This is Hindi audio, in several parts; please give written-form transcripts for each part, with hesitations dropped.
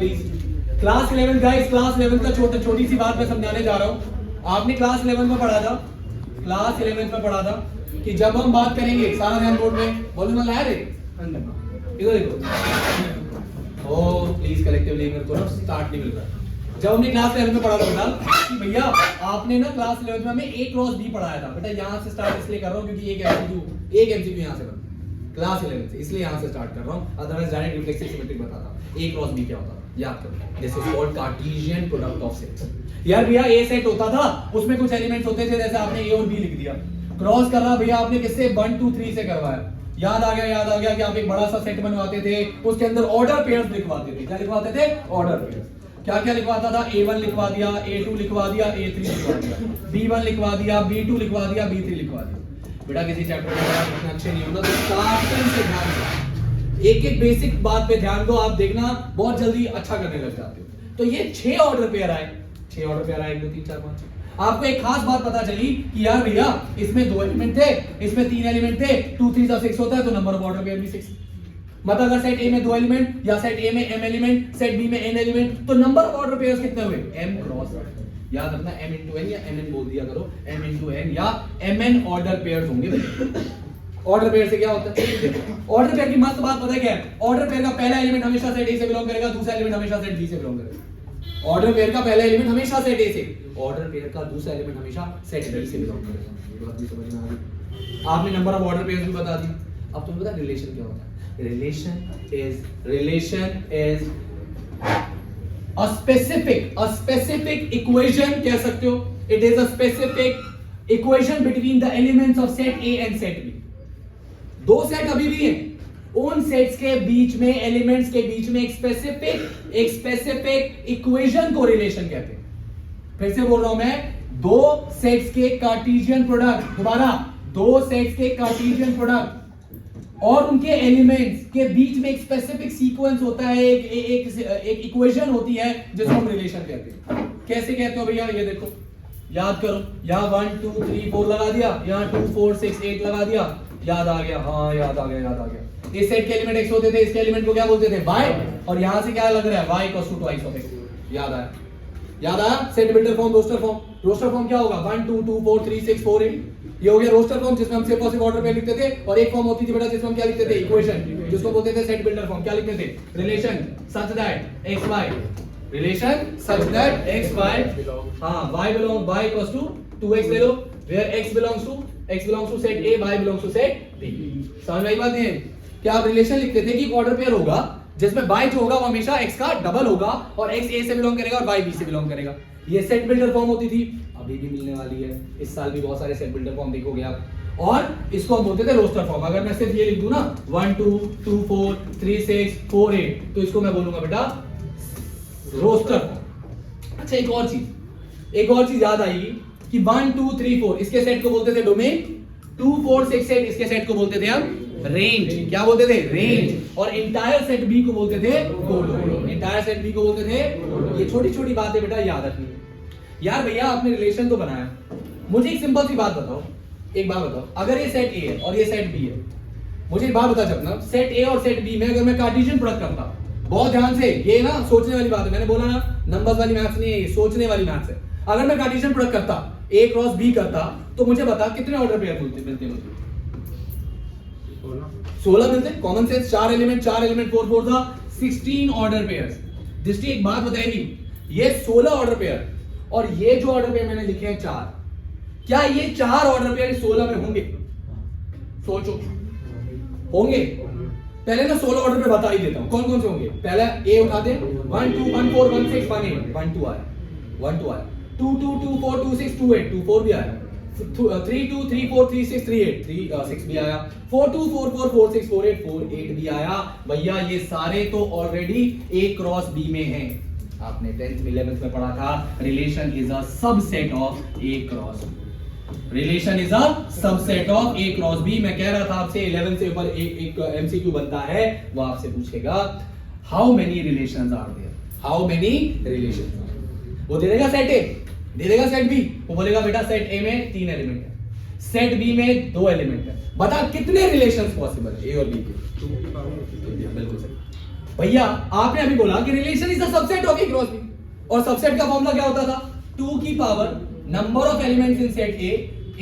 क्लास 11 गाइस, क्लास 11 का छोटी सी बात मैं समझाने जा रहा हूँ। आपने क्लास 11 में पढ़ा था, क्लास 11 में पढ़ा था कि जब हम बात करेंगे, सारा ध्यान बोर्ड में बोलने वाला है रे, इधर देखो। ओ प्लीज कलेक्टिवली मेरे को ना स्टार्ट नहीं मिल रहा। जब हमने क्लास 11 में पढ़ा था बेटा कि भैया आपने ना क्लास 11 में हमें A क्रॉस B पढ़ाया था। बेटा यहाँ से स्टार्ट इसलिए कर रहा हूँ क्योंकि एक एमसीक्यू यहाँ से बना क्लास 11 से, इसलिए यहाँ से स्टार्ट कर रहा हूँ। अदरवाइज डायरेक्ट रिफ्लेक्सिव सिमेट्रिक बताता A क्रॉस B क्या होता है, याद करो। This is called Cartesian product of sets. यार भैया A सेट होता था, उसमें कुछ एलिमेंट्स होते थे, जैसे आपने A और B लिख दिया। क्रॉस कर रहा भैया आपने किससे 1 2 3 से करवाया। याद आ गया कि आप एक बड़ा सा सेट बनवाते थे, उसके अंदर ऑर्डर पेयर्स लिखवाते थे। क्या लिखवाते थे? Order pairs. क्या क्या लिखवाता था? A1 लिखवा दिया, A2 लिखवा दिया, A3 लिखवा दिया, B1 लिखवा दिया, B2 लिखवा दिया, B3 लिखवा दिया। बेटा किसी चैप्टर में आप इतना अच्छे नहीं होना, तो स्टार्टिंग से ध्यान दो, एक एक बेसिक बात पे ध्यान दो, आप देखना बहुत जल्दी अच्छा करने लग जाते हो। तो ये 6 ऑर्डर पेयर आए, 6 ऑर्डर पेयर आए, 1 2 3 4 5। आपको एक खास बात पता चली कि यार भैया इसमें 2 एलिमेंट थे, इसमें 3 एलिमेंट थे, 2 3 6 होता है, तो नंबर ऑफ ऑर्डर पेयर भी 6। मतलब अगर सेट A में 2 एलिमेंट या सेट A में m एलिमेंट, सेट B में n एलिमेंट, तो नंबर ऑफ ऑर्डर पेयर्स कितने हुए? m cross. याद रखना m into n या mn बोल दिया करो, m into n या mn ऑर्डर पेयर्स होंगे। ऑर्डर पेयर से क्या होता है? ऑर्डर पेयर की मस्त बात पता है क्या है? ऑर्डर पेयर का पहला एलिमेंट हमेशा सेट A से बिलोंग करेगा, दूसरा एलिमेंट हमेशा सेट B से बिलोंग करेगा। ऑर्डर पेयर का पहला एलिमेंट हमेशा सेट A से, ऑर्डर पेयर का दूसरा एलिमेंट हमेशा सेट B से बिलोंग करेगा। ये बात भी समझ में आ गई। आपने नंबर ऑफ ऑर्डर पेयर्स भी बता दी। अब तुम्हें पता रिलेशन क्या होता है? Relation is a specific equation, कह सकते हो। It is a specific equation between the elements of set A and set B। दो सेट अभी भी हैं, उन सेट्स के बीच में, एलिमेंट्स के बीच में एक स्पेसिफिक इक्वेशन को रिलेशन कहते हैं। फिर से बोल रहा हूं मैं, दो सेट्स के कार्टेशियन प्रोडक्ट, दोबारा दो सेट्स के कार्टेशियन प्रोडक्ट और उनके एलिमेंट्स के बीच में एक स्पेसिफिक सीक्वेंस होता है, एक इक्वेशन होती है जिसको हम रिलेशन कहते हैं। कैसे कहते हो भैया? ये देखो, याद करो, यहाँ 1 2 3 4 लगा दिया, यहाँ 2 4 6 8 लगा दिया। याद आ गया? हाँ याद आ गया। इस सेट के एलिमेंट x होते थे, इसके एलिमेंट को क्या बोलते थे? y। और यहाँ से क्या लग रहा है? y = 2 of x। याद आया? Set builder form, roster form क्या होगा? 1 2 2 4 3 6 4 8। ये हो गया रोस्टर फॉर्म, जिसमें हम सिर्फ और सिर्फ ऑर्डर पे लिखते थे। और एक फॉर्म होती थी बेटा जिसमें हम क्या लिखते थे? इक्वेशन, जिसको बोलते थे सेट बिल्डर फॉर्म। क्या लिखते थे? Relation such that x y, relation such that x y, हां y = 2x ले लो, where x belongs to set A, y belongs to set B। समझ में आई बात? है क्या आप रिलेशन लिखते थे कि ऑर्डर पेयर होगा जिसमें y जो होगा वो हमेशा x का डबल होगा, और x A से बिलोंग करेगा और y B से बिलोंग करेगा। ये सेट बिल्डर फॉर्म होती थी, अभी भी मिलने वाली है। इस साल भी बहुत सारे सेट बिल्डर फॉर्म देखोगे आप। और इसको हम बोलते थे रोस्टर फॉर्म। अगर मैं सिर्फ ये लिख दूं ना 1 2 2 4 3 6 4 8, तो इसको मैं बोलूंगा बेटा रोस्टर फॉर्म। अच्छा एक और चीज याद आएगी कि 1 2 3 4 इसके सेट को बोलते थे डोमेन, 2 4 6 8 इसके सेट को बोलते थे हम रेंज। क्या बोलते थे? रेंज। और इंटायर सेट बी को बोलते थे कोडोमेन। इंटायर सेट बी को बोलते थे। ये छोटी छोटी बातें बेटा याद रखनी है। यार भैया आपने रिलेशन तो बनाया, मुझे एक सिंपल सी बात बताओ, अगर ये सेट ए है और ये सेट बी है, मुझे एक बात बता सकना, सेट ए और सेट बी में अगर मैं कार्टेशियन प्रोडक्ट करता, बहुत ध्यान से, ये ना सोचने वाली बात है, मैंने बोला ना नंबर्स वाली मैथ्स नहीं है, ये सोचने वाली मैथ्स है। अगर मैं कार्टेशियन प्रोडक्ट करता, ए क्रॉस बी करता, तो मुझे बता कितने ऑर्डर पेयर मिलते मुझे? 16 मिलते। कॉमन सेंस, 4 एलिमेंट 4 4 था 16 ऑर्डर पेयर्स। दृष्टि एक बात बताएगी, ये 16 ऑर्डर पेयर और ये जो ऑर्डर पेयर मैंने लिखे हैं 4, क्या ये 4 ऑर्डर पेयर 16 में होंगे? सोचो, होंगे? पहले ना 16 ऑर्डर पे बता ही देता हूं कौन कौन से होंगे। पहला ए उठा दे, 1 2 1 4 1 6 1 8, 1 2 आया, 2 2 2 4 2 6 2 8, 2 4 भी आया, 3 2 3 4 3 6 3 8, 3 6 भी आया, 4 2 4 4 4 6 4 8 4 8 भी आया। भैया ये सारे तो ऑलरेडी ए क्रॉस बी में हैं। आपने 10th 11th में पढ़ा था, relation is a subset of A cross B. Relation is a subset of A cross B. मैं कह रहा था आपसे 11 से ऊपर एक एमसीक्यू बनता है, वो आपसे पूछेगा how many relations are there, how many relations. वो दे देगा सेट ए, दे देगा सेट बी, वो बोलेगा बेटा सेट ए में 3 एलिमेंट है, सेट बी में 2 एलिमेंट है, बता कितने रिलेशंस पॉसिबल है ए और बी के? बिल्कुल सही। भैया आपने अभी बोला कि relation is the subset of A cross B, और सबसेट का फॉर्मूला क्या होता था? 2 की power number of elements in set A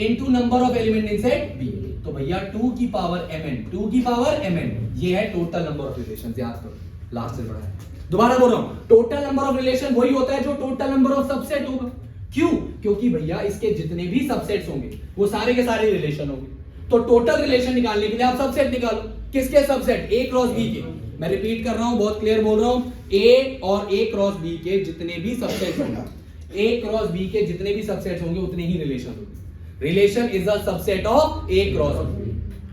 into number of element in set B. तो भैया 2 की पावर mn, 2 की पावर mn, ये है टोटल नंबर ऑफ रिलेशंस। याद करो, लास्ट से बड़ा है। दोबारा बोल रहा हूं, टोटल नंबर ऑफ रिलेशन वही होता है जो टोटल नंबर ऑफ सबसेट होगा। क्यों? क्योंकि भैया इसके जितने भी सबसेट्स होंगे वो सारे के सारे रिलेशन होंगे। तो टोटल रिलेशन निकालने के लिए आप सबसेट निकालो। किसके सबसेट? ए क्रॉस बी के। मैं रिपीट कर रहा हूं, बहुत क्लियर बोल रहा हूं, ए और ए क्रॉस बी के जितने भी सबसेट्स होंगे, ए क्रॉस बी के जितने भी सबसेट्स होंगे उतने ही रिलेशन होंगे। Relation is the subset of A cross B,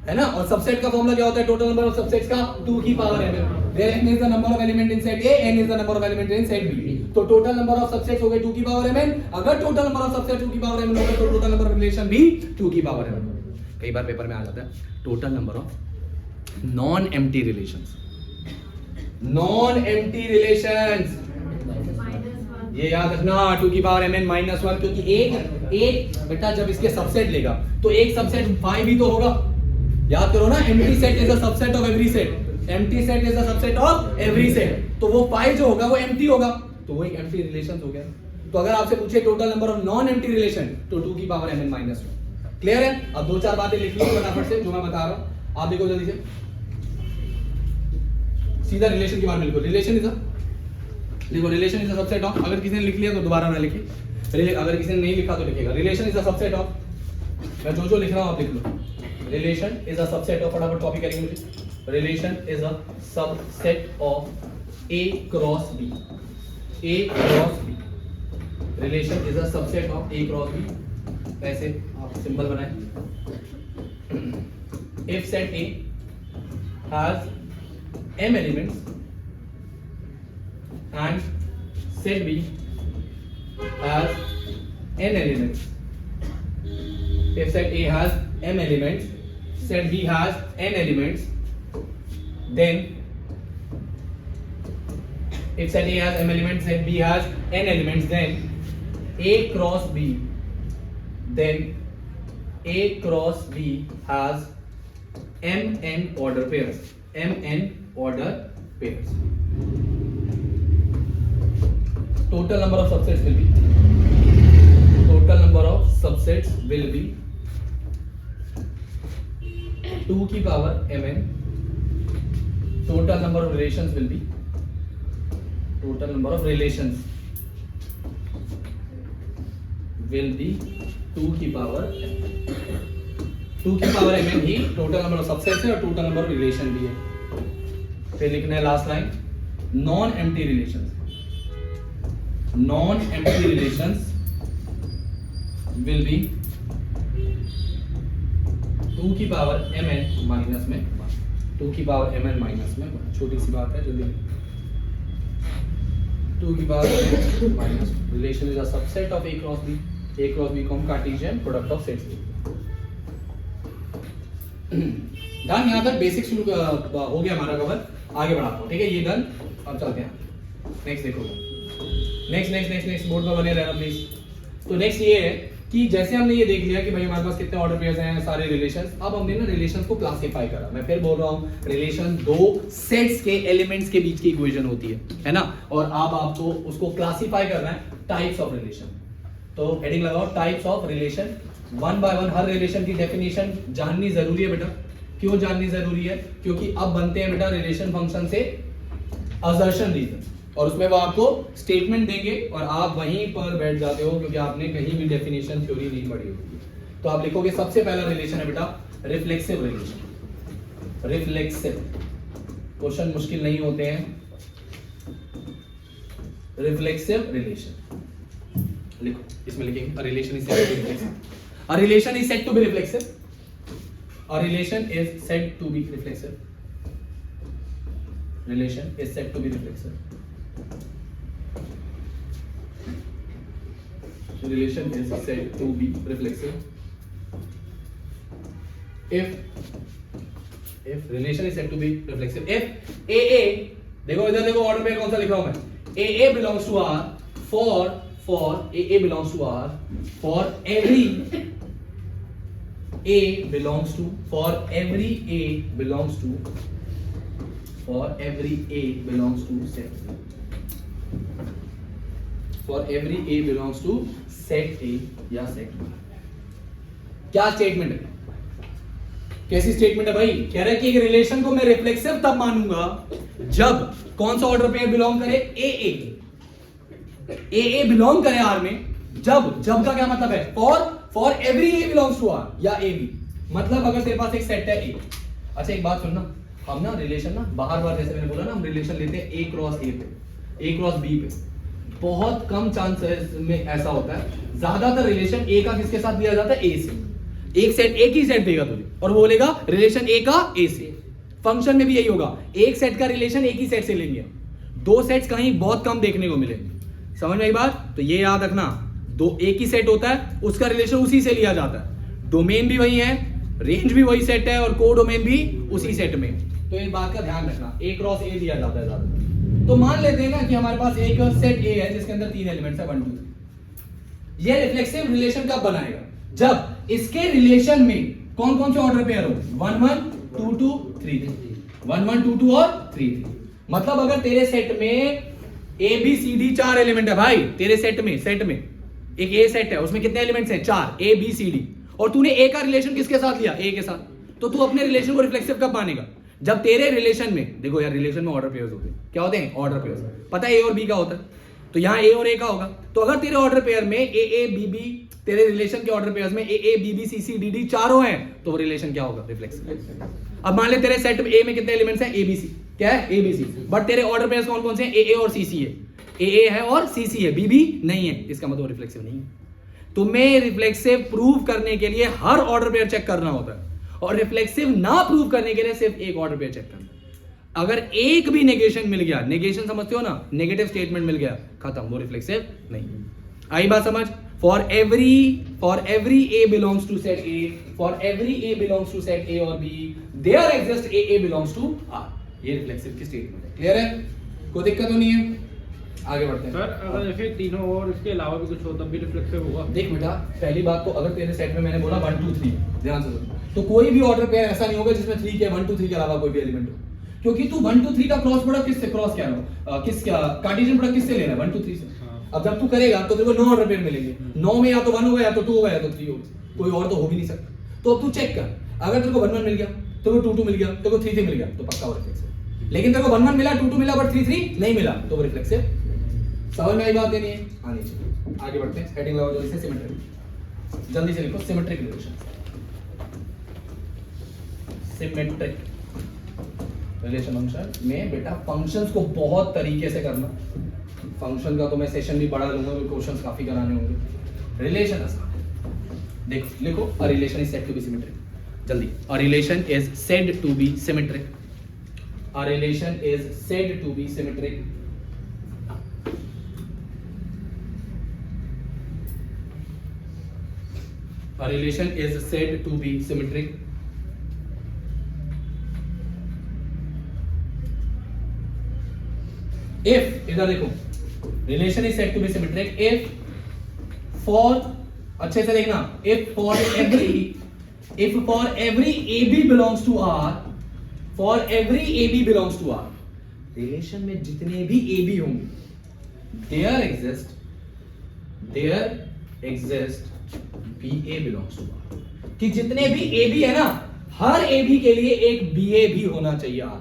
है ना? और सबसेट का फॉर्मूला क्या होता है? टोटल नंबर ऑफ सबसेट्स का 2 की power m, where n is the number of element in set A, n is the number of element in set B। तो टोटल नंबर ऑफ सबसेट्स हो गए 2 की पावर mn। अगर टोटल नंबर ऑफ सबसेट 2 की पावर mn होगा तो टोटल नंबर ऑफ रिलेशन भी 2 की पावर mn। कई बार पेपर में आ जाता है total number of non empty relations. Non empty relations ये याद रखना, 2 की पावर mn -1, क्योंकि एक बेटा जब इसके सबसेट लेगा तो एक सबसेट 5 ही तो होगा। याद करो ना, empty set is the subset of every set, empty set is the subset of every set. तो वो 5 जो होगा वो एम्प्टी होगा, तो वो एक एम्प्टी रिलेशन हो गया। तो अगर आपसे पूछे total number of non empty relation तो 2 की पावर mn -1। क्लियर है? अब 2-4 बातें लिख लीजिए फटाफट से जो मैं बता रहा हूं। आप देखो जल्दी से, सीधा रिलेशन के बारे में लिखो। रिलेशन इज देखो, relation is the subset of, अगर किसी ने लिख लिया तो दोबारा ना लिखे, अगर किसी ने नहीं लिखा तो लिखेगा। Relation is the subset of, मैं जो लिख रहा हूं आप लिख लो। Relation is a subset of, फटाफट कॉपी करेंगे मुझे। Relation is a subset of A cross B, A cross B. Relation is a subset of A cross B. ऐसे आप सिंबल बनाएं। If set A has m elements and set B has n elements. If set A has m elements, set B has n elements, then if set A has m elements, set B has n elements, then A cross B, then A cross B has mn order pairs, mn order pairs. Total number of subsets will be, total number of subsets will be 2 की power mn. Total number of relations will be, total number of relations will be 2 की power m. 2 की power mn he total number of subsets है और total number of relation भी है। फिर लिखना है last line, non empty relations, non empty relations will be 2 की पावर mn माइनस में 2 की पावर mn माइनस में, छोटी सी बात है जल्दी। 2 की power minus, relation is a subset of a cross b को हम Cartesian product of sets. Done, यहाँ तक बेसिक शुरू हो गया हमारा कवर। आगे बढ़ाता हूँ, ठीक है? ये डन। अब चलते हैं नेक्स्ट। देखो नेक्स्ट बोर्ड पर बने रहना प्लीज। तो नेक्स्ट ये है कि जैसे हमने ये देख लिया कि भाई हमारे पास कितने ऑर्डर पेयर्स हैं, सारे रिलेशंस। अब हमने ना रिलेशंस को क्लासिफाई करा। मैं फिर बोल रहा हूँ, रिलेशन 2 सेट्स के एलिमेंट्स के बीच की इक्वेशन होती है ना? और अब आपको उसको क्लासिफाई करना है टाइप्स ऑफ रिलेशन। तो हेडिंग लगाओ, टाइप्स ऑफ रिलेशन। 1 बाय 1 हर रिलेशन की डेफिनेशन जाननी जरूरी है बेटा। क्यों जाननी जरूरी है? क्योंकि अब बनते हैं बेटा रिलेशन फंक्शन से असर्शन रीजन, और उसमें वो आपको स्टेटमेंट देंगे और आप वहीं पर बैठ जाते हो क्योंकि आपने कहीं भी डेफिनेशन थ्योरी नहीं पढ़ी होगी। तो आप लिखोगे सबसे पहला रिलेशन है बेटा रिफ्लेक्सिव रिलेशन। रिफ्लेक्सिव, क्वेश्चन मुश्किल नहीं होते हैं। रिफ्लेक्सिव रिलेशन लिखो, इसमें लिखेंगे relation is said to be reflexive. A relation is said to be reflexive. A relation is said to be reflexive. Relation is said to be reflexive. Relation is said to be reflexive. If relation is said to be reflexive, if AA, देखो इधर देखो ऑर्डर पेयर कौन सा लिख रहा हूं मैं, AA belongs to R for AA belongs to R for every A belongs to, for every A belongs to for every A belongs to set, for every A belongs to set A या सेट बी। क्या स्टेटमेंट है, कैसी स्टेटमेंट है भाई? कह रहा है कि एक रिलेशन को मैं रिफ्लेक्सिव तब मानूंगा जब कौन सा ऑर्डर पेयर बिलोंग करे, ए बिलोंग करे आर में, जब का क्या मतलब है, for every A belongs to R या ए बी। मतलब अगर तेरे पास एक सेट है ए, अच्छा एक बात सुनना, हम ना रिलेशन ना बार जैसे मैंने बोला ना, हम रिलेशन लेते हैं ए क्रॉस ए पे, ए क्रॉस बी पे, बहुत कम चांसेस में ऐसा होता है। ज्यादातर रिलेशन ए का किसके साथ दिया जाता है, ए से। एक सेट एक ही सेट देगा तुझे और वो बोलेगा रिलेशन ए का ए से। फंक्शन में भी यही होगा, एक सेट का रिलेशन एक ही सेट से लेंगे, दो सेट्स कहीं बहुत कम देखने को मिलेंगे। समझ में आई बात? तो ये याद रखना, दो एक ही सेट होता है, उसका रिलेशन उसी से लिया जाता है, डोमेन भी वही है, रेंज भी वही सेट है और को डोमेन भी उसी सेट में। तो इस बात का ध्यान रखना, ए क्रॉस ए दिया जाता है ज्यादातर। तो मान लेते हैं ना कि हमारे पास एक सेट ए है जिसके अंदर 3 एलिमेंट्स है 1 2 3। ये रिफ्लेक्सिव रिलेशन कब बनाएगा, जब इसके रिलेशन में कौन कौन से ऑर्डर पेयर हो, 1 1 2 2 3 1 1 2 2 और 3 3। मतलब अगर तेरे सेट में A B C D 4 element है भाई, तेरे सेट में एक ए सेट है, उसमें कितने एलिमेंट्स हैं, 4, ए बी सी डी, और तूने ए का रिलेशन किसके साथ लिया, ए के साथ। तो तू अपने रिलेशन को रिफ्लेक्सिव कब मानेगा, जब तेरे रिलेशन में, देखो यार रिलेशन में ऑर्डर पेयर्स होते हैं, क्या होते हैं, ऑर्डर पेयर्स। पता है ए और बी का होता है, तो यहाँ ए और ए का होगा। तो अगर तेरे ऑर्डर पेयर में ए बी बी, तेरे रिलेशन के ऑर्डर पेयर्स में A B B C C D D चारों हैं, तो वो रिलेशन क्या होगा, रिफ्लेक्सिव। अब मान ले तेरे सेट ए में कितने एलिमेंट्स हैं, ए बी सी, क्या है, ए बी सी, बट तेरे ऑर्डर पेयर्स कौन कौन से हैं, ए और सी सी है, ए है और सी सी है, बी बी नहीं है, इसका मतलब रिफ्लेक्सिव नहीं है। तुम्हें रिफ्लेक्सिव प्रूव करने के लिए हर ऑर्डर पेयर चेक करना होता है, और रिफ्लेक्सिव ना प्रूव करने के लिए सिर्फ एक ऑर्डर पेयर चेक करना है। अगर एक भी नेगेशन मिल गया, नेगेशन समझते हो ना, नेगेटिव स्टेटमेंट मिल गया, खत्म, वो रिफ्लेक्सिव नहीं। आई बात समझ? For every A belongs to set A, for every A belongs to set A और B, there exist a belongs to R. ये रिफ्लेक्सिव की स्टेटमेंट है। क्लियर है? कोई दिक्कत तो नहीं है? आगे बढ़ते हैं सर। अगर जैसे तीनों और इसके अलावा भी कुछ हो तब भी रिफ्लेक्सिव होगा? देख बेटा, पहली बात तो अगर तेरे सेट में मैंने बोला 1 2 3, ध्यान से सुन, तो कोई भी ऑर्डर पेयर ऐसा नहीं होगा जिसमें 3 के 1 2 3 के अलावा कोई भी एलिमेंट हो, क्योंकि तू 1 2 3 का क्रॉस प्रोडक्ट किससे क्रॉस क्या है, कार्टेशियन प्रोडक्ट किससे ले रहा है, 1 2 3 से। अब जब तू करेगा तो तेरे को 9 ऑर्डर पेयर मिलेंगे, 9 में या तो 1 होगा, या तो 2 होगा, या तो 3 होगा, कोई और तो हो भी नहीं सकता। तो अब तू चेक कर, अगर तेरे को 1 1 मिल गया, तेरे को 2 2 मिल गया, तेरे को 3 3 मिल गया, तो पक्का वो रिफ्लेक्सिव। लेकिन तेरे को 1 1 मिला, 2 2 मिला, बट 3 3 नहीं मिला, तो वो रिफ्लेक्सिव। समझ में आई बात? नहीं है? आनी चाहिए। आगे बढ़ते हैं, हेडिंग लगाओ जल्दी से, सिमेट्रिक, जल्दी से लिखो, symmetric relation. Symmetric relation function में बेटा फंक्शंस को बहुत तरीके से करना, फंक्शन का तो मैं सेशन भी बढ़ा लूंगा, क्वेश्चंस काफी कराने होंगे। रिलेशन आसान है, देखो लिखो, a relation is said to be symmetric. जल्दी, a relation is said to be symmetric, a relation is said to be symmetric. A relation is said to be symmetric if, इधर देखो, relation is said to be symmetric if for, अच्छे से देखना, if for every AB belongs to R, for every AB belongs to R, relation में जितने भी AB होंगे, there exist BA belongs to R, कि जितने भी AB है ना, हर AB के लिए एक BA भी होना चाहिए R,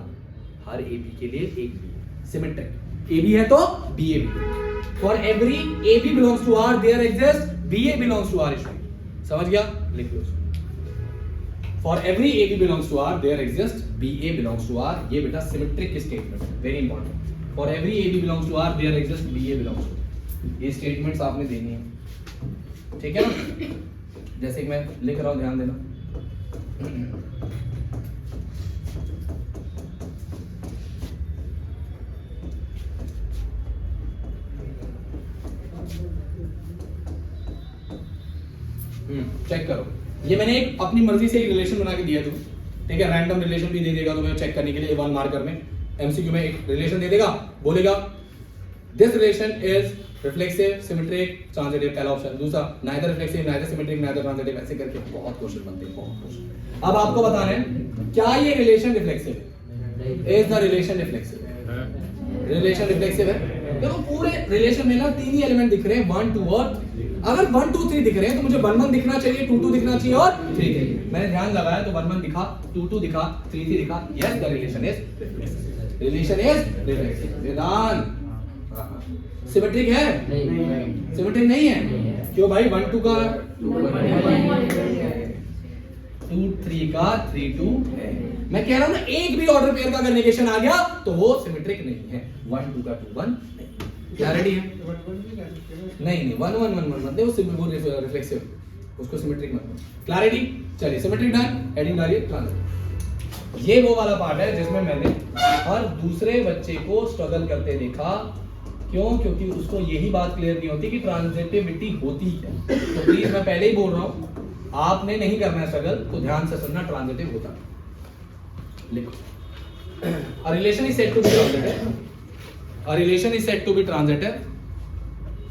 हर AB के लिए एक BA, सिमेट्रिक। AB है तो BA भी। For every AB belongs to R, there exists BA belongs to R। समझ गया? लिख लो। For every AB belongs to R, there exists BA belongs to R। ये बेटा सिमेट्रिक स्टेटमेंट है, very important. For every AB belongs to R, there exists BA belongs to R। ये स्टेटमेंट्स आपने देनी है, ठीक है ना? जैसे कि मैं लिख रहा हूं, ध्यान देना। चेक करो, ये मैंने एक अपनी मर्जी से एक रिलेशन बना के दिया तुम, ठीक है? रैंडम रिलेशन भी दे देगा तुम्हें चेक करने के लिए, 1 मार्कर में एमसीक्यू में एक रिलेशन दे देगा, बोलेगा this relation is reflexive, symmetric, transitive, पहला ऑप्शन। दूसरा, neither reflexive, neither symmetric, neither transitive, ऐसे करके बहुत क्वेश्चन बनते हैं, बहुत क्वेश्चन। अब आपको बताना है क्या ये रिलेशन रिफ्लेक्सिव है, is the relation reflexive? Relation reflexive है। देखो पूरे रिलेशन में ना तीन ही एलिमेंट दिख रहे हैं, 1 2 और अगर 1 2 3 दिख रहे हैं तो मुझे 1 1 दिखना चाहिए, 2 2 दिखना चाहिए और 3 चाहिए। मैंने ध्यान लगाया तो 1 1 दिखा, 2 2 दिखा, 3 3 दिखा। Yes the relation is reflexive. Relation is reflexive. Vedant symmetric है? सिमेट्रिक नहीं है। क्यों भाई? 1 2 का 2 3 का 3 2 है। मैं कह रहा हूं ना, एक भी ऑर्डर पेयर का अगर नेगेशन आ गया तो वो सिमेट्रिक नहीं है। 1 2 का 2 1 नहीं। क्या रेडी है? नहीं 1 1 1 1 देखो सिंपल रिफ्लेक्सिव, उसको सिमेट्रिक मत। क्लैरिटी? चलिए सिमेट्रिक डन, हेडिंग डालिए ट्रांजिट। ये वो वाला पार्ट है जिसमें मैंने हर दूसरे बच्चे को स्ट्रगल करते देखा। क्यों? क्योंकि उसको यही बात क्लियर नहीं होती कि ट्रांजिटिविटी होती है। तो प्लीज मैं पहले ही बोल रहा हूं, आपने नहीं करना है स्ट्रगल, तो ध्यान से सुनना। ट्रांजिटिव होता है, लिखो, a relation is said to be transitive. A relation is said to be transitive.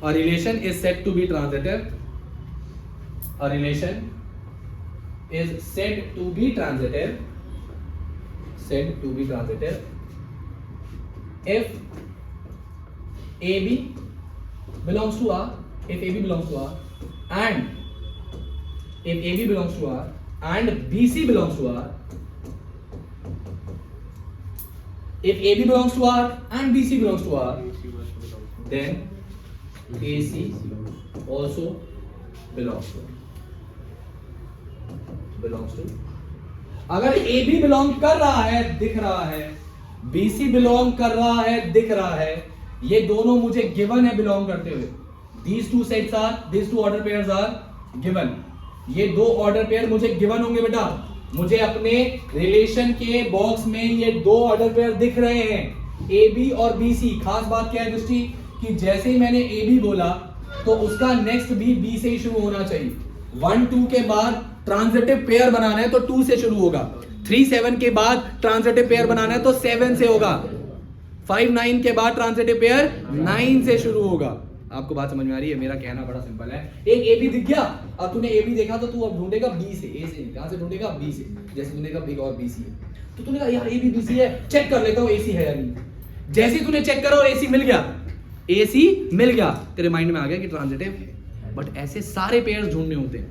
A relation is said to be transitive. A relation is said to be transitive. Said to be transitive if AB belongs to R, if AB belongs to R, and if AB belongs to R and BC belongs to R, if AB belongs to R and BC belongs to R, then AC also belongs to. अगर AB बिलोंग कर रहा है, दिख रहा है, BC बिलोंग कर रहा है, दिख रहा है, ये दोनों मुझे गिवन है बिलोंग करते हुए। These two sets are, these two order pairs are given. ये दो ऑर्डर पेयर मुझे गिवन होंगे बेटा। मुझे अपने रिलेशन के बॉक्स में ये दो ऑर्डर पेयर दिख रहे हैं, ए बी और बी सी। खास बात क्या है दृष्टि, कि जैसे ही मैंने ए बी बोला तो उसका नेक्स्ट भी बी से ही शुरू होना चाहिए। 1 2 के बाद ट्रांजिटिव पेयर बनाना है तो 2 से शुरू होगा। 3 7 के बाद ट्रांजिटिव पेयर बनाना है तो 7 से होगा। 5 9 के बाद ट्रांजिटिव पेयर 9 से शुरू होगा। आपको बात समझ में आ रही है? मेरा कहना बड़ा सिंपल है। एक ए बी दिख गया, अब तूने ए बी देखा तो तू अब ढूंढेगा बी से, ए से। कहां से ढूंढेगा? बी से। जैसे तूने कहा एक और बी सी है तो तूने कहा यार ए बी बी सी है, चेक कर लेता हूं ए सी है या नहीं। जैसे ही तूने चेक करा और ए सी मिल गया, ए सी मिल गया, तेरे माइंड में आ गया कि ट्रांजिटिव है। बट ऐसे सारे पेयर्स ढूंढने होते हैं,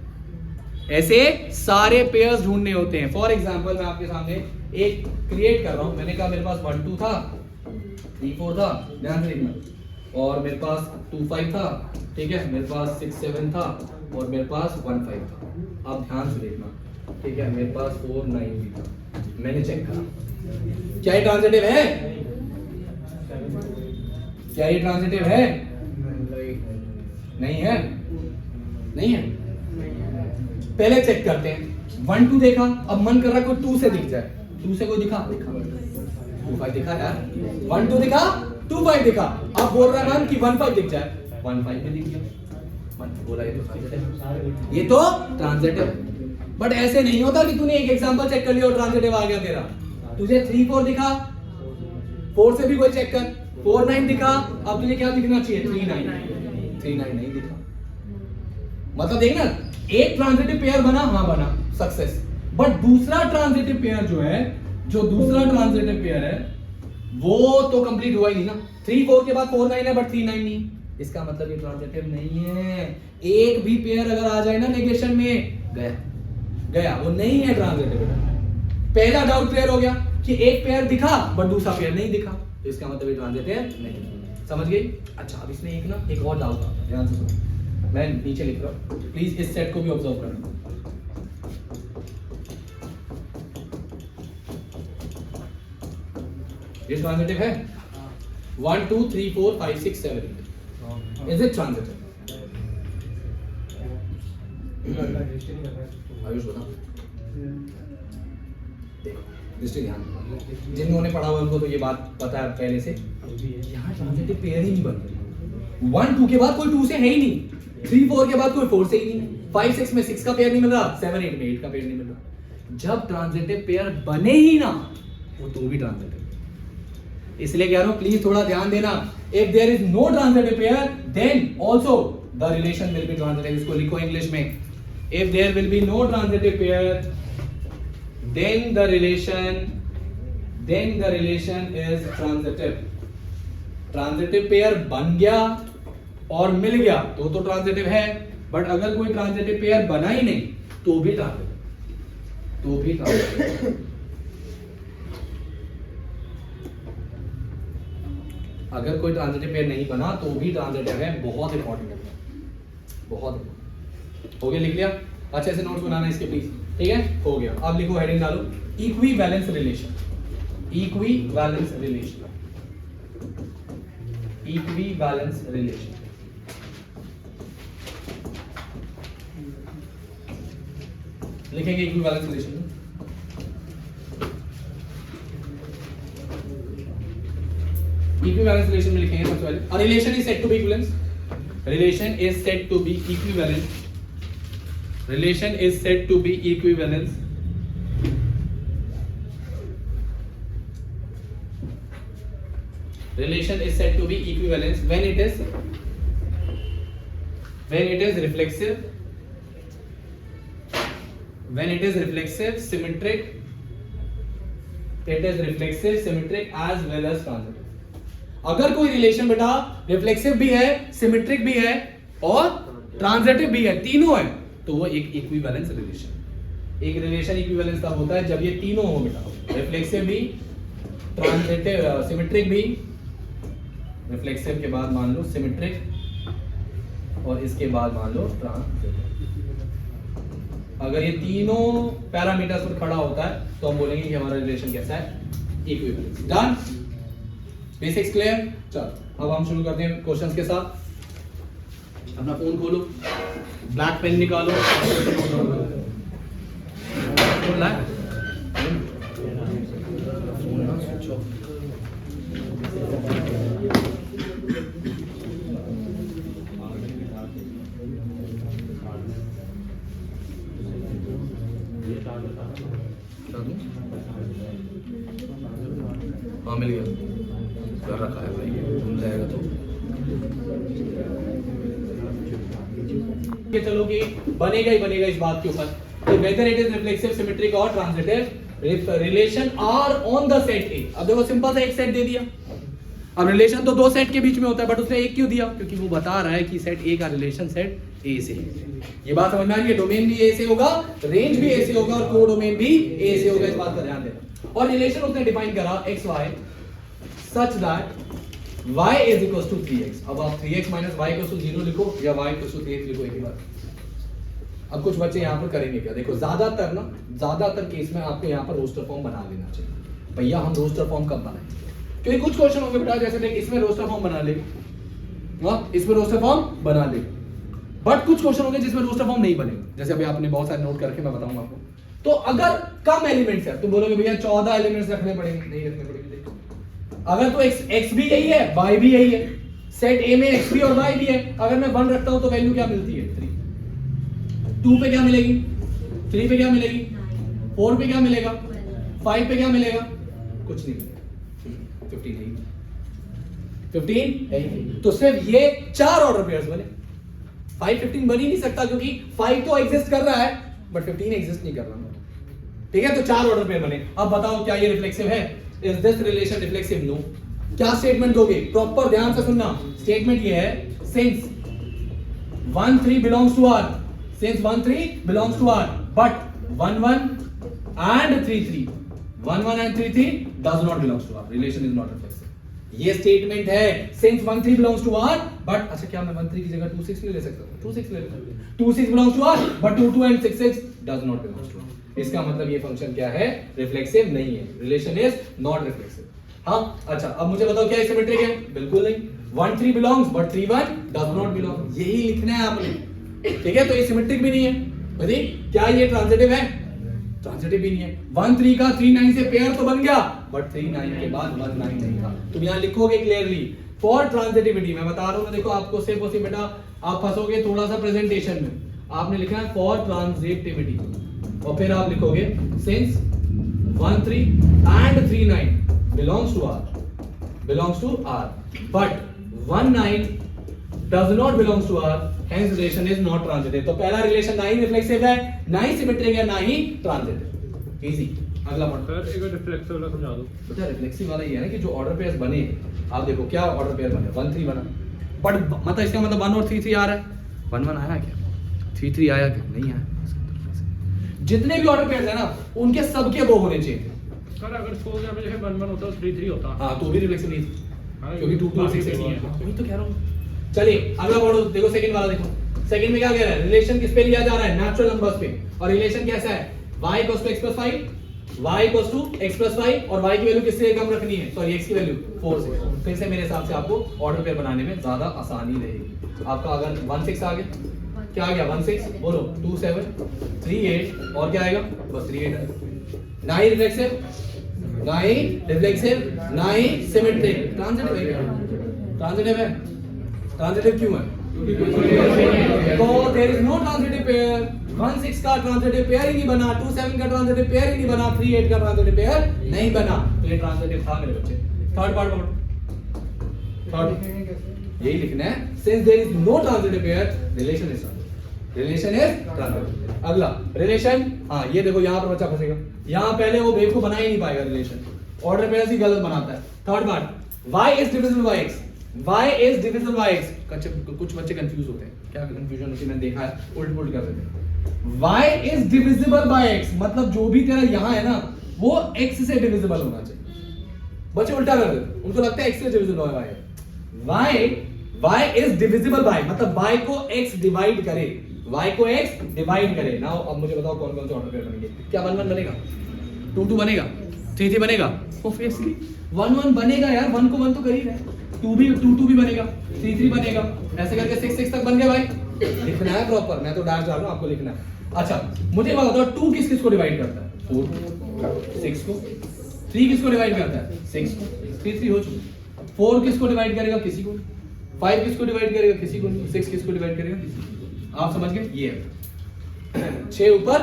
ऐसे सारे पेयर्स ढूंढने होते हैं। फॉर एग्जाम्पल मैं आपके सामने एक क्रिएट कर रहा हूं। मैंने कहा मेरे पास 1 2 था, 3 4 था, ध्यान से देखना, और मेरे पास 2 5 था, ठीक है, मेरे पास 6 7 था और मेरे पास 1 5 था। अब ध्यान से देखना, ठीक है, मेरे पास 4 9 भी था। मैंने चेक करा, क्या ये ट्रांजिटिव है? क्या ये ट्रांजिटिव है? नहीं है, नहीं है। पहले चेक करते हैं। 1 2 देखा, अब मन कर रहा कोई 2 से दिख जाए। 2 से कोई दिखा? 2 5 दिखा यार। 1 2 दिखा, 2 5 दिखा। अब बोल रहा है कि 1 5 दिख जाए, 1 5 भी दिख गया। बोला ये तो ट्रांजिटिव है। बट ऐसे नहीं होता कि तूने एक एग्जांपल चेक कर लिया और ट्रांजिटिव आ गया तेरा। तुझे 3 4 दिखा, 4 से भी कोई चेक कर, 4 9 दिखा, अब तुझे क्या दिखना चाहिए? 3 9 नहीं दिखा। मतलब देखना, एक ट्रांजिटिव पेयर बना, हाँ बना, सक्सेस। बट दूसरा ट्रांजिटिव पेयर जो है, जो दूसरा ट्रांजिटिव पेयर है, वो तो कंप्लीट हुआ ही नहीं ना। 3 4 के बाद 4 9 है बट 3 9 नहीं। इसका मतलब ये ट्रांजिटिव नहीं है। एक भी पेयर अगर आ जाए ना नेगेशन में, गया गया, वो नहीं है ट्रांजिटिव। पहला डाउट क्लियर हो गया कि एक पेयर दिखा बट दूसरा पेयर नहीं दिखा, तो इसका मतलब ये ट्रांजिटिव नहीं। समझ गई? अच्छा, अब इसमें एक और डाउट आता है, ध्यान से सुनो। मैं नीचे लिख रहा हूं, प्लीज इस सेट को भी ऑब्जर्व करना। ये ट्रांजिटिव है? 1 2 3 4 5 6 7 8। Is it transitive? आयुष बता। देखो दृष्टि ध्यान, जिन्होंने पढ़ा हुआ उनको तो ये बात पता है पहले से। यहाँ ट्रांजिटिव पेयर ही नहीं बन रही। 1 2 के बाद कोई 2 से है ही नहीं, 3 4 के बाद कोई 4 से ही नहीं, 5 6 में 6 का पेयर नहीं मिल रहा, 7 8 में 8 का पेयर नहीं मिल रहा। जब ट्रांजिटिव पेयर बने ही ना, वो तो भी ट्रांजिटिव। इसलिए कह रहा हूं प्लीज थोड़ा ध्यान देना। If there is no transitive pair then also the relation will be transitive. इसको लिखो इंग्लिश में, if there will be no transitive pair then the relation then the relation is transitive. Transitive pair बन गया और मिल गया तो ट्रांजिटिव है, बट अगर कोई ट्रांजिटिव पेयर बना ही नहीं तो भी ट्रांजिटिव। अगर कोई ट्रांजिटिव पेयर नहीं बना तो भी ट्रांजिटिव है। बहुत इंपॉर्टेंट है, बहुत हो गया, लिख लिया। अच्छे से नोट्स बनाना इसके प्लीज, ठीक है, हो गया। अब लिखो, हेडिंग डालो, equivalence relation. Equivalence relation, equivalence relation. लिखेंगे इक्विवेलेंस रिलेशन। इक्विवेलेंस रिलेशन में लिखेंगे सबसे पहले, a relation is said to be equivalence. Relation is said to be equivalence. Relation is said to be equivalence. Relation is said to be equivalence when it is reflexive, when it is reflexive, symmetric, it is reflexive, symmetric as well as transitive. अगर कोई रिलेशन बेटा रिफ्लेक्सिव भी है, सिमेट्रिक भी है और ट्रांजिटिव भी है, तीनों है, तो वो एक इक्विवेलेंस रिलेशन। एक रिलेशन इक्विवेलेंस तब होता है जब ये तीनों हो बेटा, रिफ्लेक्सिव भी, ट्रांजिटिव, सिमेट्रिक भी, रिफ्लेक्सिव के बाद मान लो सिमेट्रिक और इसके बाद मान लो ट्रांजिटिव। अगर ये तीनों पैरामीटर्स पर खड़ा होता है तो हम बोलेंगे कि हमारा रिलेशन कैसा है, इक्विवेलेंस। Done, basics clear. चलो अब हम शुरू करते हैं क्वेश्चंस के साथ। अपना फोन खोलो, ब्लैक पेन निकालो, हाँ मिल गया, कर रखा है भाई, घूम जाएगा तो चलो कि बनेगा ही बनेगा इस बात के ऊपर कि whether it is reflexive, symmetric और transitive relation are on the set A. अब देखो सिंपल सा एक सेट दे दिया। अब रिलेशन तो दो सेट के बीच में होता है, बट उसने एक क्यों दिया? क्योंकि वो बता रहा है कि सेट ए का रिलेशन सेट ए से है। ये बात समझ में आ रही है? डोमेन भी ए से होगा, रेंज भी ए से होगा और कोडोमेन भी ए से होगा, इस बात का ध्यान देना। और रिलेशन उसने डिफाइन करा x y such that y is equals to 3x। अब आप 3x minus y equals to 0 लिखो या y equals to 3x लिखो एक ही बार। अब कुछ बच्चे यहाँ पर करेंगे क्या, देखो ज्यादातर केस में आपको यहाँ पर रोस्टर फॉर्म बना लेना चाहिए। भैया हम रोस्टर फॉर्म कब बनाएंगे? क्योंकि कुछ क्वेश्चन होंगे बेटा जैसे देख इसमें रोस्टर फॉर्म बना ले, इसमें रोस्टर फॉर्म बना ले, बट कुछ क्वेश्चन होंगे जिसमें रोस्टर फॉर्म नहीं बनेगा। जैसे अभी आपने बहुत सारे नोट करके मैं बताऊंगा आपको। तो अगर कम एलिमेंट्स है तो बोलोगे भैया 14 एलिमेंट्स रखने पड़ेंगे, नहीं रखने पड़ेंगे। अगर तो x भी यही है, y भी यही है, सेट A में x भी और y भी है, अगर मैं 1 रखता हूं तो वैल्यू क्या मिलती है? 3। 2 पे क्या मिलेगी? 3 पे क्या मिलेगी? 4 पे क्या मिलेगा? 5 पे क्या मिलेगा? कुछ नहीं मिलेगा। 15 नहीं, 15 है। तो सिर्फ ये 4 ऑर्डर पेयर्स बने। 5 15 बन ही नहीं सकता क्योंकि 5 तो एग्जिस्ट कर रहा है बट 15 एग्जिस्ट नहीं कर रहा। ठीक है, तो 4 ऑर्डर पेयर बने। अब बताओ क्या ये रिफ्लेक्सिव है? Is this relation reflexive? No। क्या स्टेटमेंट दोगे? प्रॉपर ध्यान से सुनना। स्टेटमेंट ये है, since 1 3 belongs to R, since 1 3 belongs to R, but 1 1 and 3 3, 1 1 and 3 3 does not belongs to R, relation is not reflexive। ये स्टेटमेंट है, since 1 3 belongs to R, but अच्छा क्या मैं 1 3 की जगह 2 6 नहीं ले सकता? 2 6 ले सकता। 2 6 belongs to R, but 2 2 and 6 6 does not belongs to R। इसका मतलब ये फंक्शन क्या है? रिफ्लेक्सिव नहीं है, रिलेशन इज नॉट रिफ्लेक्सिव। हाँ अच्छा, अब मुझे बताओ क्या सिमेट्रिक है? बिल्कुल नहीं। 1 3 belongs but 3 1 does not belong, यही लिखना है आपने। ठीक है, तो ये सिमेट्रिक भी नहीं है। बताइए क्या ये ट्रांजिटिव है? ट्रांजिटिव भी नहीं है। 1 3 का 3 9 से पेयर तो बन गया बट 3 9 के बाद 1 9 नहीं था। तुम यहाँ लिखोगे क्लियरली फॉर ट्रांजिटिविटी। मैं बता रहा हूँ, देखो आपको सिर्फ और सिर्फ बेटा आप फंसोगे थोड़ा सा प्रेजेंटेशन में। आपने लिखा है फॉर ट्रांजिटिविटी और फिर आप लिखोगे since 1 3 and 3 9 belongs to R but 1 9 does not belongs to R, hence relation is not transitive। तो पहला रिलेशन ना ही रिफ्लेक्सिव है, ना ही सिमेट्रिक है, ना ही ट्रांजिटिव। इजी। अगला पॉइंट सर एक रिफ्लेक्सिव वाला समझा दो। बेटा रिफ्लेक्सिव वाला ये है ना कि जो ऑर्डर पेयर्स बने, आप देखो क्या ऑर्डर पेयर बने, 1 3 बना, बट मतलब इसका मतलब 1 और 3 3 आ रहा है, 1 1 आया क्या, 3 3 आया क्या, नहीं आया। जितने भी ऑर्डर पेयर्स है ना उनके सबके वो होने चाहिए। सर अगर सो गया में जैसे 1 1 होता है 3 3 होता। हाँ तो भी रिफ्लेक्सिव नहीं थी, हाँ, क्योंकि 2 2 6 6 नहीं नहीं है। है, वही तो कह रहा हूँ। चलिए अगला पढ़ो, देखो सेकंड वाला देखो, सेकंड में क्या कह रहा है, रिलेशन किस पे लिया जा रहा है, नेचुरल नंबर्स पे, और रिलेशन कैसा है, y = x + 5, y = x + 5 और y की वैल्यू किससे कम रखनी है, सॉरी x की वैल्यू 4 से। फिर से मेरे हिसाब से आपको ऑर्डर पेयर बनाने में ज्यादा आसानी रहेगी। आपका अगर 1 6 आ गया, क्या आ गया 1 6, बोलो 2 7 3 8 और क्या आएगा, बस 3 8 आएगा। 9 रिफ्लेक्सिव, 9 सिमेट्रिक, ट्रांजिटिव है क्या, ट्रांजिटिव है, ट्रांजिटिव क्यों है, तो there is no transitive pair. 1 6 का ट्रांजिटिव पेयर ही नहीं बना, 2 7 का ट्रांजिटिव पेयर ही नहीं बना, 3 8 का ट्रांजिटिव पेयर नहीं बना, तो ये ट्रांजिटिव था मेरे बच्चे। थर्ड पार्ट पढ़ो, थर्ड यही लिखना है, since there is no transitive pair relation is transitive. अगला रिलेशन, हाँ ये देखो यहाँ पर बच्चा फंसेगा, यहाँ पहले वो बेव को बना ही नहीं पाएगा रिलेशन, ऑर्डर पेयर ही गलत बनाता है। Third part, y is divisible by x, y is divisible by x, कुछ बच्चे कंफ्यूज होते हैं, क्या कंफ्यूजन होती है मैंने देखा है, उल्ट पुल्ट कर देते हैं। y is divisible by x मतलब जो भी तेरा यहाँ है ना वो x से डिविजिबल होना चाहिए, बच्चे उल्टा कर देते हैं, उनको लगता है x से डिविजिबल होगा y is divisible by मतलब y को x डिवाइड करे, y को x डिवाइड करे। नाउ अब मुझे बताओ कौन कौन से ऑर्डर पेयर बनेंगे, क्या 1 1 बनेगा, 2 2 बनेगा, 3 3 बनेगा, ऑब्वियसली 1 1 बनेगा यार, 1 को 1 तो कर ही रहा है, 2 भी बनेगा, 3 3 बनेगा, ऐसे करके 6 6 तक बन गया भाई। लिखना है प्रॉपर, मैं तो डायरेक्ट जा रहा हूं, आपको लिखना है। अच्छा मुझे बताओ 2 किस को डिवाइड करता है, 4 6 को, 3 किसको डिवाइड करता है, 6 को, 3 3 हो चुका। 4 किसको डिवाइड करेगा, किसी को, 5 किसको डिवाइड करेगा, किसी को, 6 किसको डिवाइड करेगा, किसी को। आप समझ गए, ये 6 ऊपर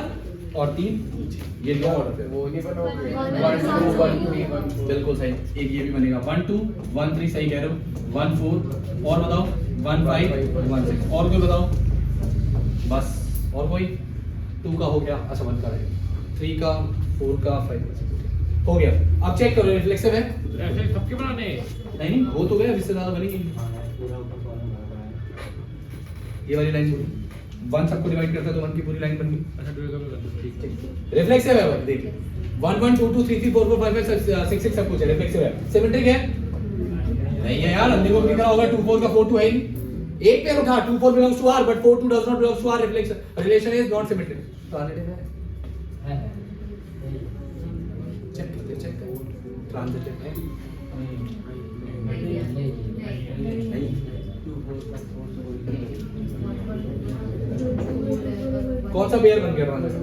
और 3 नीचे, ये 9 ऑर्डर पे वो नहीं बनोगे 1 2 1 3 बिल्कुल सही। एक ये भी बनेगा 1 2 1 3 सही कह रहे हो, 1 4 और बताओ 1 5 1 6 और कोई बताओ, बस और कोई 2 का हो गया, अच्छा 1 का रहेगा, 3 का 4 का 5 हो गया। अब चेक करो रिफ्लेक्सिव है, ऐसे सबके बनाने नहीं हो तो गया, इससे ज्यादा बनेगी। ये वाली लाइन बोली 1 सबको डिवाइड करता है तो 1 की पूरी लाइन बन गई। अच्छा डुएल का भी कर दो, ठीक ठीक रिफ्लेक्सिव है भाई, देखिए 1 1 2 2 3 3 4 4 5 5 6 6 सब कुछ है, रिफ्लेक्सिव है। सिमेट्रिक है नहीं है यार, अंधे को भी करा होगा, 2 4 का 4 2 है नहीं, एक पेयर उठा 2 4 belongs to R but 4 2 does not belongs to R, reflection relation is not symmetric, transitive है, चेक करते ट्रांजिटिव है नहीं, कौन सा पेयर बन गया ट्रांजिटिव,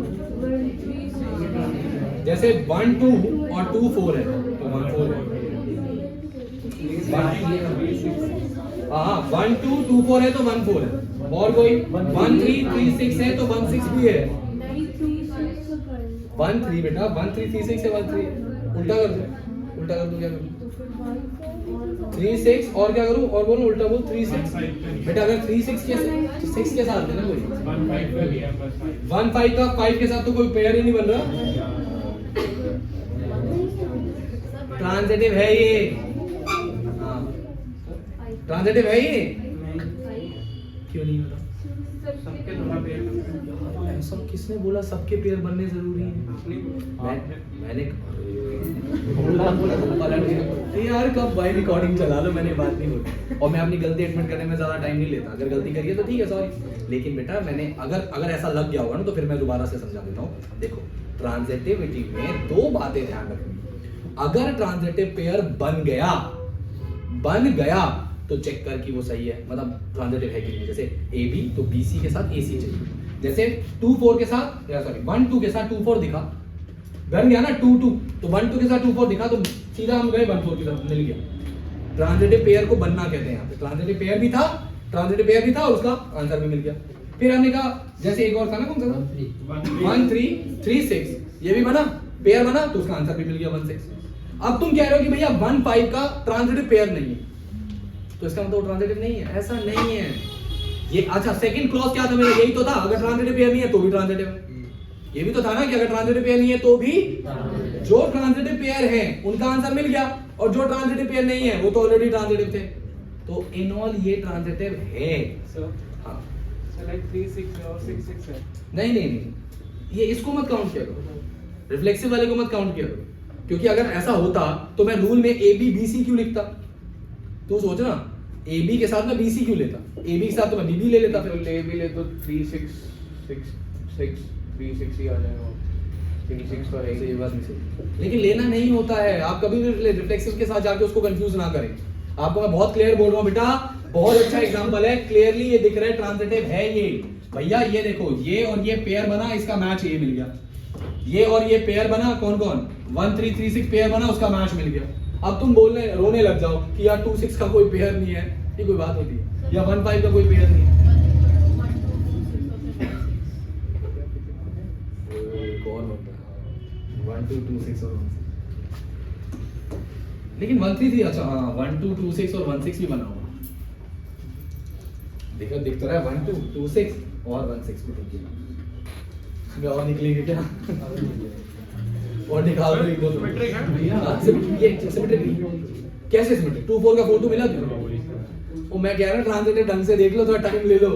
जैसे 1 2 और 2 4 है तो 1 4 है, हाँ 1 2 2 4 है तो 1 4 है, और कोई 1 3 3 6 है तो 1 6 भी है, 1 3 बेटा 1 3 3 6 है 1 3, उल्टा कर दो, उल्टा कर दो, क्या करूं 3 6 और क्या करूं, और बोलो उल्टा बोल 3 6 बेटा, अगर 3 6 के साथ है ना कोई 1 5 का 5 के साथ तो कोई पेयर ही नहीं बन रहा, ट्रांजिटिव है ये, हाँ ट्रांजिटिव है ये, क्यों नहीं बता, सब किसने बोला सबके पेयर बनने जरूरी है, मैंने यार कब भाई रिकॉर्डिंग चला लो, मैंने बात नहीं बोली, और मैं अपनी गलती एडमिट करने में ज्यादा टाइम नहीं लेता, अगर गलती करी है तो ठीक है सॉरी, लेकिन बेटा मैंने अगर ऐसा लग गया होगा ना तो फिर मैं दोबारा से समझा देता हूँ। देखो ट्रांजिटिविटी में 2 बातें ध्यान रखनी, अगर ट्रांजिटिव पेयर बन गया तो चेक कर कि वो सही है, मतलब ट्रांजिटिव है कि नहीं, जैसे AB तो BC के साथ AC चाहिए, जैसे 2 4 के साथ या सॉरी 1 2 के साथ 2 4 दिखा, बन गया ना 2 2 तो 1 2 के साथ 2 4 दिखा तो सीधा हम गए 1 4 की तरफ, मिल गया। ट्रांजिटिव पेयर को बनना कहते हैं यहाँ पे, ट्रांजिटिव पेयर भी था और उसका आंसर भी मिल गया। फिर हमने कहा जैसे एक और था ना, कौन सा था 1 3 3 6, ये भी बना पेयर बना तो उसका आंसर भी मिल गया 1 6। अब तुम कह रहे हो कि भैया 1 5 का ट्रांजिटिव पेयर नहीं है, तो इसका मतलब ट्रांजिटिव नहीं है, ऐसा नहीं है ये। अच्छा सेकंड क्लॉज क्या था मेरा, यही तो था, अगर ट्रांजिटिव पेयर नहीं है तो भी ट्रांजिटिव है, ये भी तो था ना कि अगर ट्रांजिटिव पेयर नहीं है तो भी जो ट्रांजिटिव पेयर है उनका आंसर मिल गया, और जो ट्रांजिटिव पेयर नहीं है वो तो ऑलरेडी ट्रांजिटिव थे, तो इन ऑल ये ट्रांजिटिव है। हाँ लाइक 3 6 और 6 6 है। नहीं नहीं नहीं, ये इसको मत काउंट किया करो, रिफ्लेक्सिव वाले को मत काउंट किया करो, क्योंकि अगर ऐसा होता तो मैं रूल में ए बी बी सी क्यों लिखता? तू सोच ना, ए बी के साथ मैं बी सी क्यों लेता, ए बी के साथ तो मैं बी बी ले लेता, तो ले भी ले तो 3 6 6 6 3 6 ही आ जाएगा, 3 6 तो है ही। ये बात नहीं सही, लेकिन लेना नहीं होता है। आप कभी भी रिफ्लेक्सिव के साथ जाके उसको कंफ्यूज ना करें। आपको मैं बहुत क्लियर बोल रहा हूँ बेटा, बहुत अच्छा एग्जांपल है, क्लियरली ये दिख रहा है ट्रांजिटिव है ये। भैया ये देखो, ये और ये पेयर बना, इसका मैच ये मिल गया, ये और ये पेयर बना, कौन कौन 1 3 3 6 पेयर बना, उसका मैच मिल गया। अब तुम बोलने रोने लग जाओ कि यार 2 6 का कोई पेयर नहीं है, ये कोई बात होती है? या 1 5 का कोई पेयर नहीं है? कौन होता है 1 2 2 6 और 1 6? लेकिन 1 3 3, अच्छा हाँ 1 2 2 6 और 1 6 भी बना हुआ देखो, दिख तो रहा है 1 2 2 6 और 1 6 भी दिख गया। और निकलेंगे क्या? और निकाल दो एक दो सिमेट्रिक है भैया, ये सिमेट्रिक नहीं। कैसे सिमेट्रिक? 2 4 का 4 2 मिला तुमको? वो मैं कह रहा हूं ट्रांजिटिव ढंग से देख लो, थोड़ा टाइम ले लो,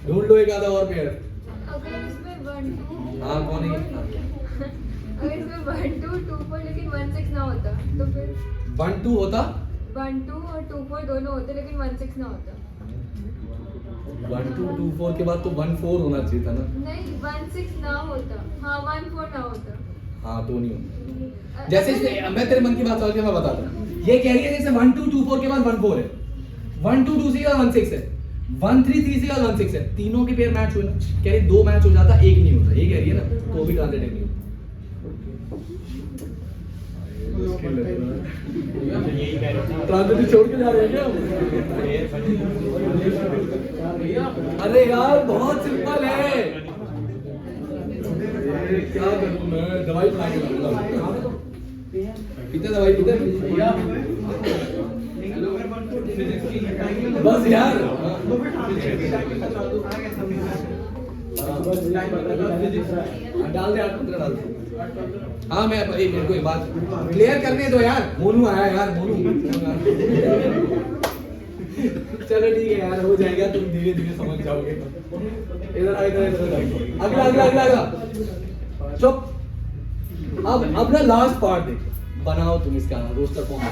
ढूंढ लो एक आधा और पेयर। अगर इसमें 1 2 हाँ कौन है? अगर इसमें 1 2 2 4 लेकिन 1 6 ना होता तो फिर 1 2 होता, 1 2 और 2 4 दोनों होते लेकिन 1 6 ना होता। 1 2 2 4 के बाद तो 1 4 होना चाहिए था ना। नहीं 1 6 ना होता, हाँ 1 4 ना होता। हाँ तो नहीं होता। जैसे इसने, मैं तेरे मन की बात समझ के मैं बताता हूँ। ये कह रही है जैसे 1 2 2 4 के बाद 1 4 है, 1 2 2 6 और 1 6 है, 1 3 3 6 और 1 6 है, तीनों के पेयर मैच हुए ना। कह रही 2 मैच हो जाता, एक नहीं होता, ये कह रही है ना, तो भी ट्रांजिटिव नहीं होता। ट्रांजिटिव छोड़ के जा रहे हैं क्या? अरे यार बहुत सिंपल है, क्या करूं मैं? दवाई बना के लाऊंगा। पीते दवाई पीते बस यार। डाल दे, 8 15 डाल दे। हाँ मैं मेरे को एक बात क्लियर करने दो यार, मोनू आया यार, मोनू। चलो ठीक है यार, हो जाएगा, तुम धीरे धीरे समझ जाओगे। इधर आ, इधर इधर, अगला अगला अगला अगला। चुप। अब ना लास्ट पार्ट देखो, बनाओ तुम इसका रोस्टर फॉर्म।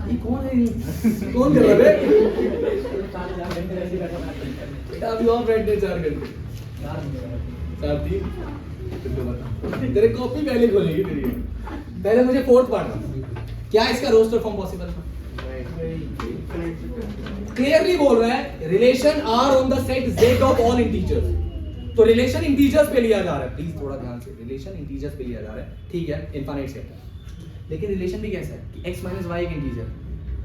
ये कौन है? कौन कर रहा है? बेटा अभी और बैठने 4 घंटे, 4 3 तेरे कॉपी पहले खोलेगी तेरी। पहले मुझे 4th पार्ट, क्या इसका रोस्टर फॉर्म पॉसिबल था? क्लियरली बोल रहा है relation are on the set z of all integers. तो रिलेशन इंटीजर्स पे लिया जा रहा है, प्लीज थोड़ा ध्यान से, रिलेशन इंटीजर्स पे लिया जा रहा है, ठीक है, इनफाइनाइट सेट है। लेकिन रिलेशन भी कैसा है कि x - y एक इंटीजर,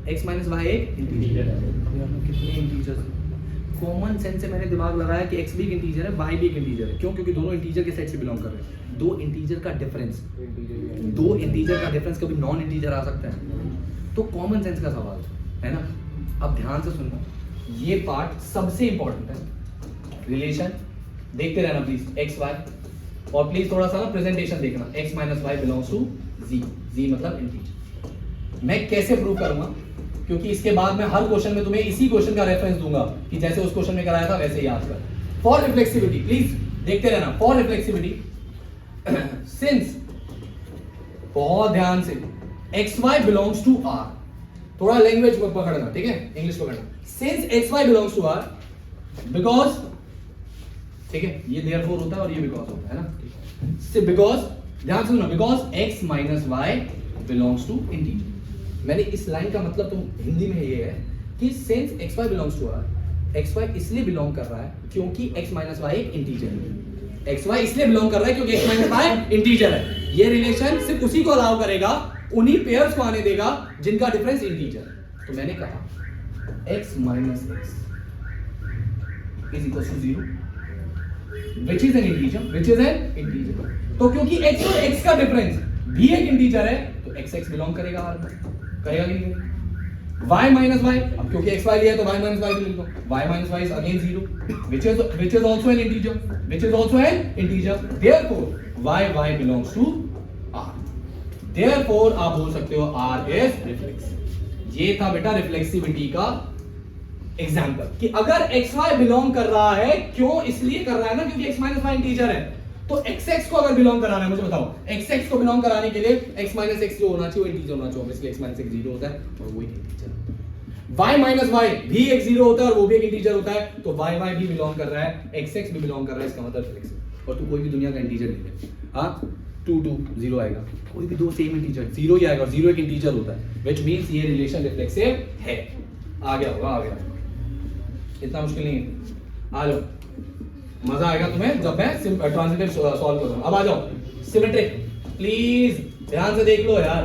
x - y एक इंटीजर है। कितने इंटीजर्स? कॉमन सेंस से मैंने दिमाग लगाया कि x भी एक इंटीजर है, y भी एक इंटीजर है। क्यों? क्योंकि दोनों इंटीजर के सेट से बिलोंग कर रहे हैं। दो इंटीजर का डिफरेंस कभी नॉन इंटीजर आ सकता है। तो कॉमन सेंस का सवाल है ना। अब ध्यान से सुनना, ये पार्ट सबसे इंपॉर्टेंट है। रिलेशन देखते रहना प्लीज, x y, और प्लीज थोड़ा सा ना प्रेजेंटेशन देखना, x - y belongs to z मतलब इंटीजर। मैं कैसे प्रूव करूंगा? क्योंकि इसके बाद मैं हर क्वेश्चन में तुम्हें इसी क्वेश्चन का रेफरेंस दूंगा कि जैसे उस क्वेश्चन में कराया था वैसे याद कर। फॉर रिफ्लेक्सिविटी प्लीज देखते रहना, फॉर रिफ्लेक्सिविटी सिंस, बहुत ध्यान से, xy बिलोंग्स टू r, थोड़ा लैंग्वेज पकड़ना, ठीक है, इंग्लिश पकड़ना। Since xy belongs to r, because, ठीक है, ये देयरफॉर होता है और ये बिकॉज होता है ना। बिकॉज, ध्यान सुनना, because x - y belongs to integer. मैंने इस लाइन का मतलब तुम हिंदी में ये है कि since xy belongs to r, xy इसलिए बिलोंग कर रहा है क्योंकि x - y एक इंटीजर है। xy इसलिए बिलोंग कर रहा है क्योंकि x - y इंटीजर है। ये रिलेशन सिर्फ उसी को अलाउ करेगा, उन्हीं पेयर्स को आने देगा जिनका डिफरेंस इंटीजर। तो मैंने कहा x - x is equals to 0, which is an integer, which is an integer। तो क्योंकि x और x का डिफरेंस भी एक इंटीजर है तो x बिलोंग करेगा r में, करेगा कि नहीं? y - y, अब क्योंकि x y लिया तो y - y भी लिख दो, y - y is again 0, which is also an integer, therefore y belongs to therefore आप बोल सकते हो आर इज रिफ्लेक्सिव। ये था बेटा रिफ्लेक्सिविटी का एग्जांपल कि अगर xy बिलोंग कर रहा है, क्यों इसलिए कर रहा है ना क्योंकि x माइनस वाई इंटीजर है, तो xx को अगर बिलोंग कराना है, मुझे बताओ xx को बिलोंग कराने के लिए x माइनस एक्स जो होना चाहिए वो इंटीजर होना चाहिए, इसलिए x माइनस एक्स 0 होता है और वो एक इंटीजर। y माइनस वाई भी एक 0 होता है और वो भी एक इंटीजर होता है, तो y भी बिलोंग कर रहा है, xx भी बिलोंग कर रहा है, इसका मतलब रिफ्लेक्सिव। और तू कोई भी दुनिया का इंटीजर ले ले, हां 2 2 0 आएगा, कोई भी दो सेम इंटीजर 0 ही आएगा और 0 एक इंटीजर होता है, व्हिच मींस ये रिलेशन रिफ्लेक्सिव है। आ गया होगा, आ गया, इतना मुश्किल नहीं है। आ जाओ, मजा आएगा तुम्हें जब मैं ट्रांजिटिव सॉल्व करूंगा। अब आ जाओ सिमेट्रिक, प्लीज ध्यान से देख लो यार।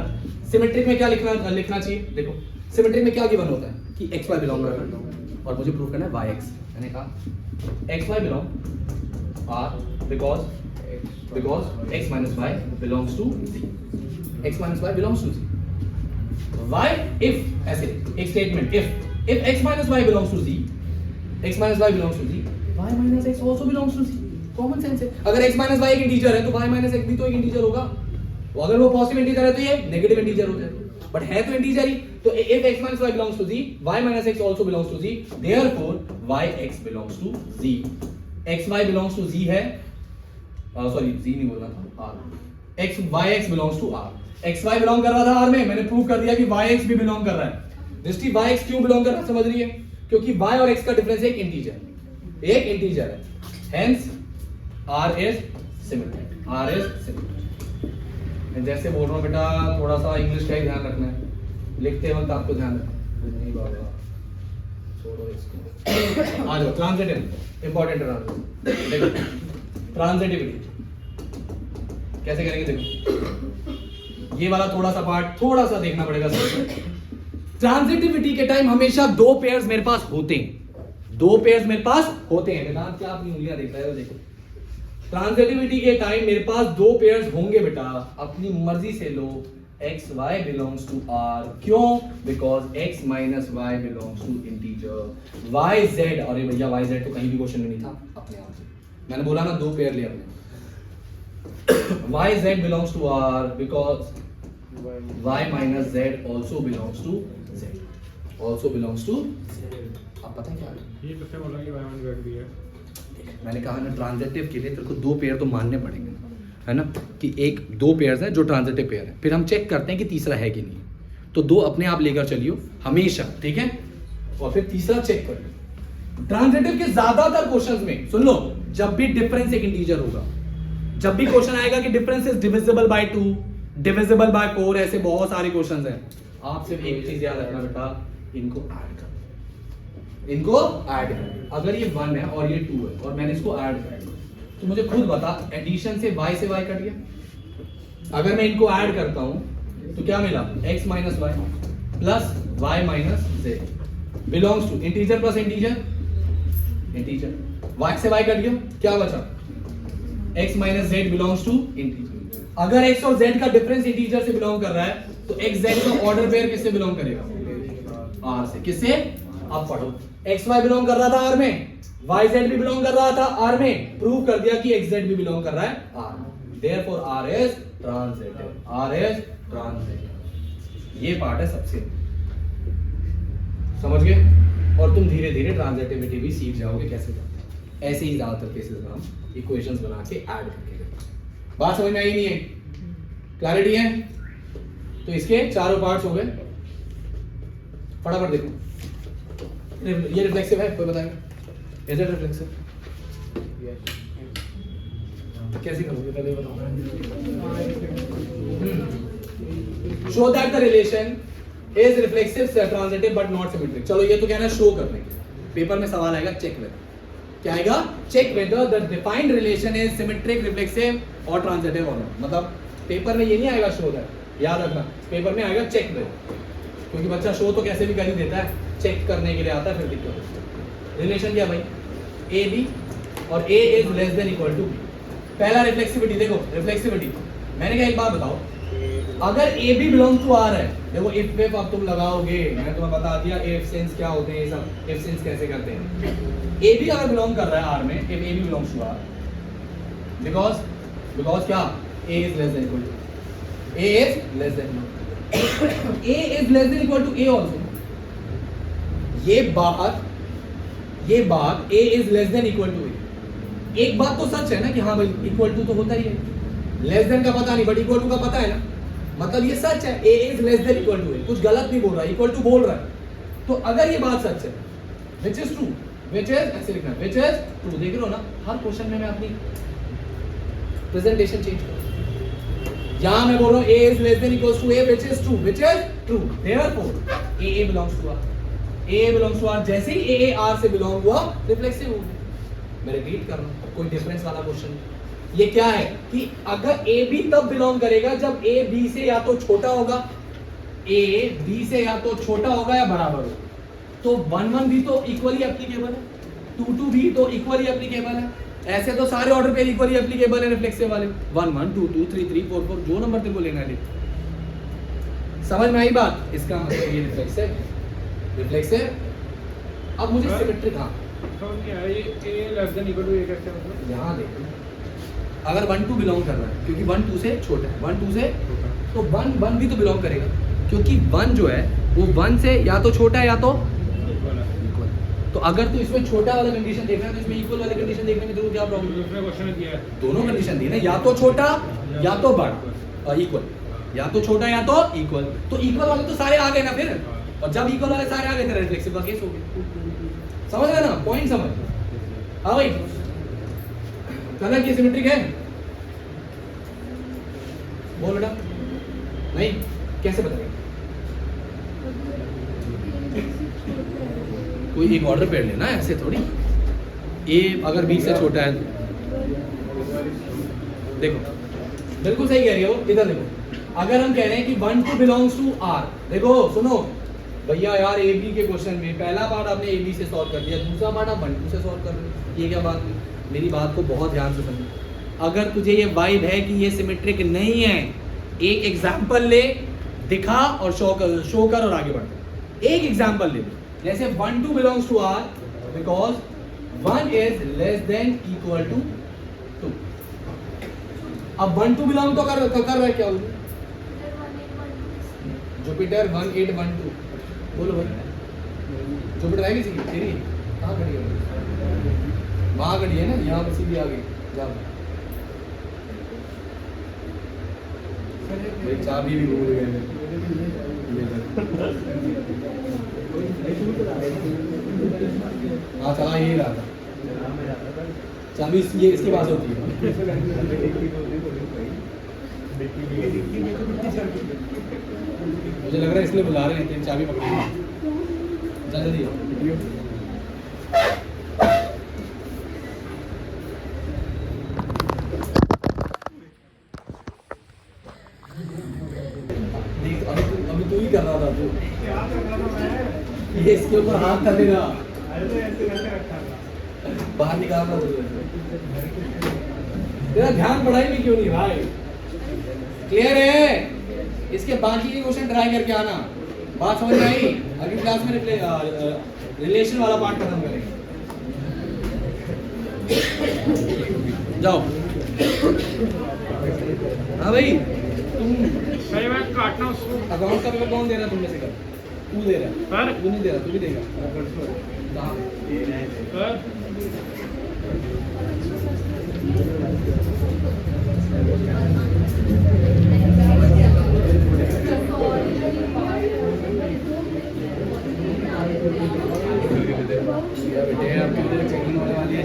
सिमेट्रिक में क्या लिखना चाहिए, देखो सिमेट्रिक में क्या गिवन होता है कि xy बिलोंग करता है और मुझे प्रूव करना है yx। मैंने कहा xy belong r because x minus y belongs to z, x minus y belongs to z। y if, ऐसे एक statement, if x minus y belongs to z, x minus y belongs to z, y minus x also belongs to z। Common sense है, अगर x minus y एक इंटीजर है तो y minus x भी तो एक इंटीजर होगा, वो अगर वो पॉजिटिव इंटीजर है तो ये नेगेटिव इंटीजर होता है, बट है तो इंटीजर ही। तो if x minus y belongs to z, y minus x also belongs to z, therefore yx belongs to z। xy belongs to z है, सॉरी z नहीं बोलना था, r। yx belongs to r, xy belong कर रहा था r में, मैंने प्रूव कर दिया कि yx भी बिलोंग कर रहा है। दृष्टि yx क्यों बिलोंग कर रहा है समझ रही है, क्योंकि y और x का डिफरेंस एक इंटीजर है, hence r is symmetric, r is symmetric. मैं जैसे बोल रहा हूं बेटा, थोड़ा सा इंग्लिश का ही ध्यान रखना है, लिखते वक्त आपको ध्यान रखना नहीं बाबा, छोड़ो इसको। आ जाओ ट्रांजिटिव, इंपॉर्टेंट है। देखो ट्रांजिटिविटी कैसे करेंगे, देखो ये वाला थोड़ा सा पार्ट थोड़ा सा देखना पड़ेगा। ट्रांजिटिविटी के टाइम हमेशा दो पेयर्स मेरे पास होते हैं, दो पेयर्स मेरे पास होते हैं। वेदांत क्या अपनी उंगलियां देख रहे हो, देखो ट्रांजिटिविटी के टाइम मेरे पास दो पेयर्स होंगे बेटा, अपनी मर्जी से लो। X y belongs to R, क्यों, because x minus y belongs to integer. Y z, अरे भैया वाई जेड तो कहीं भी क्वेश्चन में नहीं था, अपने आप से मैंने बोला ना दो पेयर ले अपने। Y z belongs to R because y minus z also belongs to z, also belongs to z। अब पता है क्या है, ये किसने बोला कि y minus z भी है? मैंने कहा ना ट्रांजिटिव के लिए तेरे को दो पेयर तो मानने पड़ेंगे, है ना, कि एक दो पेयर्स हैं जो ट्रांजिटिव पेयर है, फिर हम चेक करते हैं कि तीसरा है कि नहीं। तो दो अपने आप लेकर चलियो हमेशा, ठीक है, और फिर तीसरा चेक करिए। ट्रांजिटिव के ज्यादातर क्वेश्चंस में सुन लो, जब भी डिफरेंस एक इंटीजर होगा, जब भी क्वेश्चन आएगा कि difference is divisible by 2, divisible by 4, ऐसे बहुत सारे क्वेश्चंस हैं, आप सिर्फ एक चीज याद रखना बेटा, इनको ऐड कर, इनको ऐड कर। अगर ये 1 है और ये 2 है और मैंने इसको ऐड कर, तो मुझे खुद बता एडिशन से y से y कट गया। अगर मैं इनको ऐड करता हूं तो क्या मिला, x minus y plus y minus z belongs to integer plus integer, integer, y से y कट गया, क्या बचा, x minus z belongs to integer. अगर x और z का डिफरेंस इंटीजर से बिलोंग कर रहा है तो x z का ऑर्डर पेयर किससे बिलोंग करेगा, r से। किससे, अब पढ़ो, x y बिलोंग कर रहा था r में, y z भी बिलोंग कर रहा था r में, प्रूव कर दिया कि x z भी बिलोंग कर रहा है r में, therefore r is transitive, r is transitive. ये पार्ट है सबसे, समझ गए, और तुम धीरे धीरे ट्रांजिटिविटी भी सीख जाओगे कैसे करते हैं। ऐसे ही ज्यादातर केसेस में हम इक्वेशंस बना के ऐड करके, बात समझ में आई नहीं है, क्लैरिटी है। तो इसके चारों पार्ट्स हो गए, फटाफट देखो। ये रिफ्लेक्सिव है, कोई बताएगा, इज इट रिफ्लेक्सिव? कैसे करोगे पहले बताओ। Show that the relation is reflexive transitive but not symmetric. चलो ये तो कहना है शो करने के, पेपर में सवाल आएगा चेक विद, क्या आएगा, check whether the defined relation is symmetric, reflexive और ट्रांजिटिव और नॉट। मतलब पेपर में ये नहीं आएगा शो दैट, याद रखना, पेपर में आएगा चेक विद, क्योंकि बच्चा शो तो कैसे भी कर ही देता है, चेक करने के लिए आता है फिर दिक्कत। रिलेशन क्या भाई, ए बी और a is less than equal to b. पहला रिफ्लेक्सिविटी, देखो रिफ्लेक्सिविटी मैंने कहा एक बात बताओ, अगर a b belong to R है, देखो इफ वेफ अब तुम लगाओगे, मैंने तुम्हें बता दिया इफ सेंस क्या होते हैं, ये सब इफ सेंस कैसे करते हैं। ए बी अगर बिलोंग कर रहा है आर में, if a b belongs to R, because क्या, a is less than equal to, A is less than A is less than equal to A also. ये बात A is less than equal to A. एक बात तो सच है ना कि हाँ भाई इक्वल टू तो होता ही है, लेस देन का पता नहीं बट इक्वल टू का पता है ना, मतलब ये सच है A is less than equal to A, कुछ गलत नहीं बोल रहा, इक्वल टू बोल रहा है। तो अगर ये बात सच है which is true, which is ऐसे लिखना है which is true, देख रहे हो ना हर क्वेश्चन में मैं अपनी प्रेजेंटेशन चेंज कर रहा हूं। यहां मैं बोल रहा हूं A is less than equals to A which is true, therefore AA belongs to R, AA belongs to R, जैसे ही AA R से बिलोंग हुआ रिफ्लेक्सिव हो गया। मैं रिपीट कर रहा हूं, कोई डिफरेंस वाला क्वेश्चन ये क्या है कि अगर A B तब बिलोंग करेगा जब A B से या तो छोटा होगा, A B से या तो छोटा होगा या बराबर होगा। तो 1 1 भी तो इक्वली एप्लीकेबल है, 2 2 भी तो इक्वली एप्लीकेबल है, ऐसे तो सारे ऑर्डर पे इक्वली एप्लीकेबल है रिफ्लेक्सिव वाले 1 1 2 2 3 3 4 4 जो नंबर तेरे को लेना है। समझ में आई बात? इसका मतलब ये रिफ्लेक्सिव। अब मुझे सिमेट्रिक हाँ यहाँ देखो, अगर 1 2 बिलोंग कर रहा है क्योंकि 1 2 से छोटा है, 1 2 से तो 1 1 भी तो बिलोंग करेगा क्योंकि 1 जो है वो 1 से या तो छोटा है या तो इक्वल। तो अगर तू इसमें छोटा वाला कंडीशन देख रहा है तो इसमें इक्वल वाली कंडीशन देखने में जरूर क्या प्रॉब्लम है? क्वेश्चन दिया है दोनों कंडीशन दी ना, या तो छोटा या तो बड़ा, इक्वल, या तो छोटा या तो इक्वल। तो इक्वल वाले तो सारे आ गए ना फिर, और जब इक्वल वाले सारे आ गए थे रिफ्लेक्सिव का केस हो गया। समझ गए ना पॉइंट? समझ हाँ भाई, कलर की सिमेट्रिक है? बोल बेटा। नहीं, कैसे बताएंगे? कोई एक ऑर्डर पेड़ लेना है, ऐसे थोड़ी। ए अगर बी से छोटा है, देखो बिल्कुल सही कह रही हो, इधर देखो। अगर हम कह रहे हैं कि 1 2 बिलोंग्स टू आर, देखो सुनो भैया यार, ए बी के क्वेश्चन में पहला पार्ट आपने ए बी से सॉल्व कर दिया, दूसरा पार्ट आप 1 2 से सॉल्व कर रहे हो, ये क्या बात हुई? मेरी बात को बहुत ध्यान से समझो। अगर तुझे ये वाइब है कि ये सिमेट्रिक नहीं है, एक एग्जांपल ले, दिखा और शो कर और आगे बढ़। एक एग्जांपल ले, जैसे 1 2 belongs to R because 1 is less than equal to 2। अब 1 2 बिलोंग तो कर रहा है क्या? जुपिटर 1 8 1 2 बोलो भाई। जुपिटर है किसी की? तेरी कहाँ खड़ी है? वहाँ खड़ी है ना, यहाँ पर सीधी आ गई। जाओ भाई, चाबी भी भूल गए। हाँ चला यही रहा था, चाबी ये इसके पास होती है। मुझे लग रहा है इसलिए बुला रहे हैं, तेरी चाबी पकड़ी। जल्दी अभी तू ही कर रहा था, तू ये इसके ऊपर हाथ कर देना, बाहर निकालना। तेरा ध्यान पढ़ाई में क्यों नहीं भाई? क्लियर है? इसके बाकी के क्वेश्चन ट्राई करके आना। बात समझ में आई? अगली क्लास में रिलेशन वाला पार्ट खत्म करेंगे। जाओ। हाँ भाई, तुम सही मैं काटना उसको। अकाउंट का पेपर कौन दे रहा है? तुमने से कर, तू दे रहा है? तू नहीं दे रहा, तू भी देगा। बेटे आपकी चेकिंग होने वाली है।